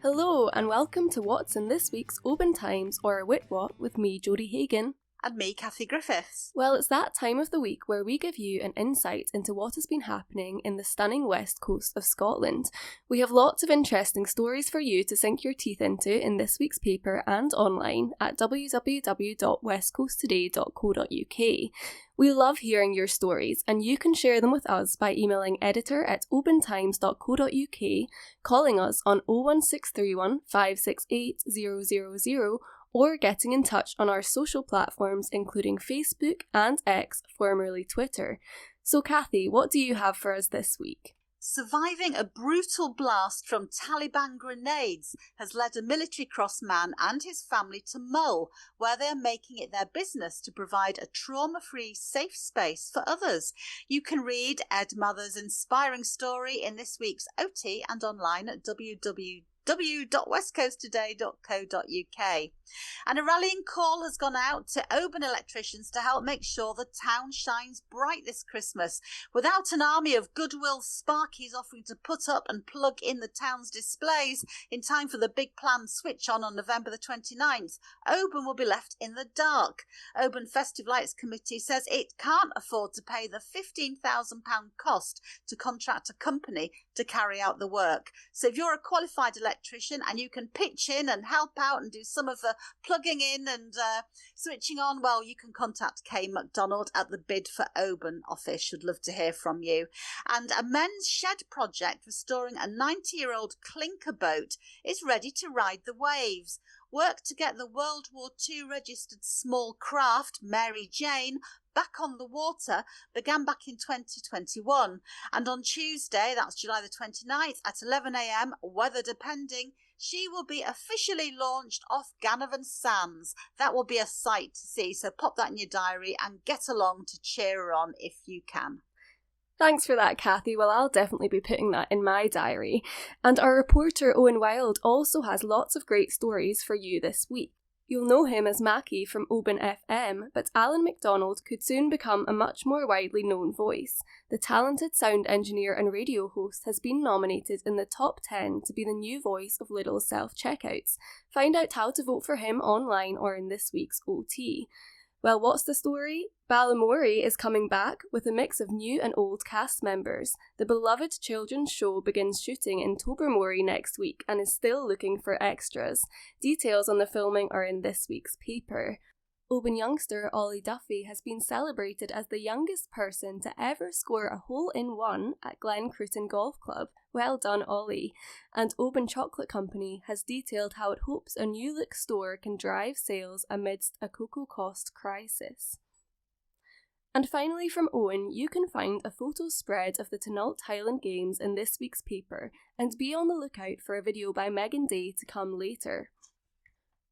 Hello and welcome to what's in this week's Oban Times or Wit What with me, Jodie Hagan. And me, Kathy Griffiths. Well, it's that time of the week where we give you an insight into what has been happening in the stunning west coast of Scotland. We have lots of interesting stories for you to sink your teeth into in this week's paper and online at www.westcoasttoday.co.uk. We love hearing your stories and you can share them with us by emailing editor@obantimes.co.uk, calling us on 01631 568 000 or getting in touch on our social platforms including Facebook and X, formerly Twitter. So Kathy, what do you have for us this week? Surviving a brutal blast from Taliban grenades has led a military cross man and his family to Mull, where they are making it their business to provide a trauma-free, safe space for others. You can read Ed Mather's inspiring story in this week's OT and online at www.westcoasttoday.co.uk. And a rallying call has gone out to Oban electricians to help make sure the town shines bright this Christmas. Without an army of goodwill sparkies offering to put up and plug in the town's displays in time for the big planned switch on November the 29th, Oban will be left in the dark. Oban Festive Lights Committee says it can't afford to pay the £15,000 cost to contract a company to carry out the work. So if you're a qualified electrician and you can pitch in and help out and do some of the plugging in and switching on, well, you can contact Kay MacDonald at the Bid for Oban office. Should love to hear from you. And a men's shed project restoring a 90-year-old clinker boat is ready to ride the waves. Work to get the World War II registered small craft Mary Jane back on the water began back in 2021, and on Tuesday, that's July the 29th at 11 a.m, weather depending, she will be officially launched off Ganavan Sands. That will be a sight to see, so pop that in your diary and get along to cheer her on if you can. Thanks for that, Kathy. Well, I'll definitely be putting that in my diary. And our reporter Owen Wild also has lots of great stories for you this week. You'll know him as Mackie from Oban FM, but Alan MacDonald could soon become a much more widely known voice. The talented sound engineer and radio host has been nominated in the top 10 to be the new voice of Lidl's self-checkouts. Find out how to vote for him online or in this week's OT. Well, what's the story? Balamory is coming back with a mix of new and old cast members. The beloved children's show begins shooting in Tobermory next week and is still looking for extras. Details on the filming are in this week's paper. Oban youngster Ollie Duffy has been celebrated as the youngest person to ever score a hole-in-one at Glen Cruton Golf Club. Well done, Ollie. And Oban Chocolate Company has detailed how it hopes a new look store can drive sales amidst a cocoa cost crisis. And finally from Owen, you can find a photo spread of the Taynuilt Highland Games in this week's paper, and be on the lookout for a video by Megan Day to come later.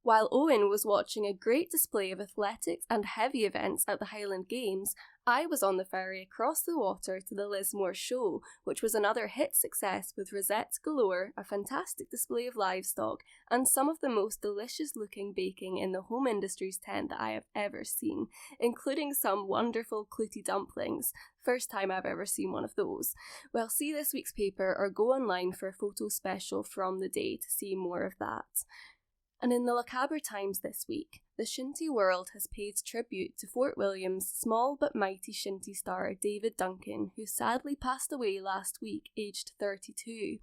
While Owen was watching a great display of athletics and heavy events at the Highland Games, I was on the ferry across the water to the Lismore Show, which was another hit success with rosettes galore, a fantastic display of livestock, and some of the most delicious looking baking in the home industries tent that I have ever seen, including some wonderful clooty dumplings. First time I've ever seen one of those. Well, see this week's paper or go online for a photo special from the day to see more of that. And in the Lochaber Times this week, the Shinty world has paid tribute to Fort William's small but mighty Shinty star David Duncan, who sadly passed away last week, aged 32.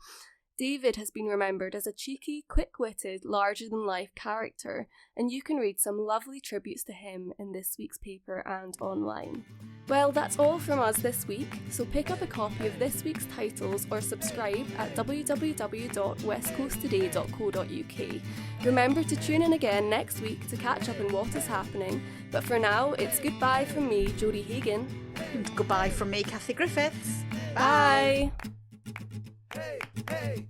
David has been remembered as a cheeky, quick-witted, larger-than-life character, and you can read some lovely tributes to him in this week's paper and online. Well, that's all from us this week, so pick up a copy of this week's titles or subscribe at www.westcoasttoday.co.uk. Remember to tune in again next week to catch up on what is happening, but for now, it's goodbye from me, Jodie Hagan. And goodbye from me, Kathy Griffiths. Bye! Hey, hey.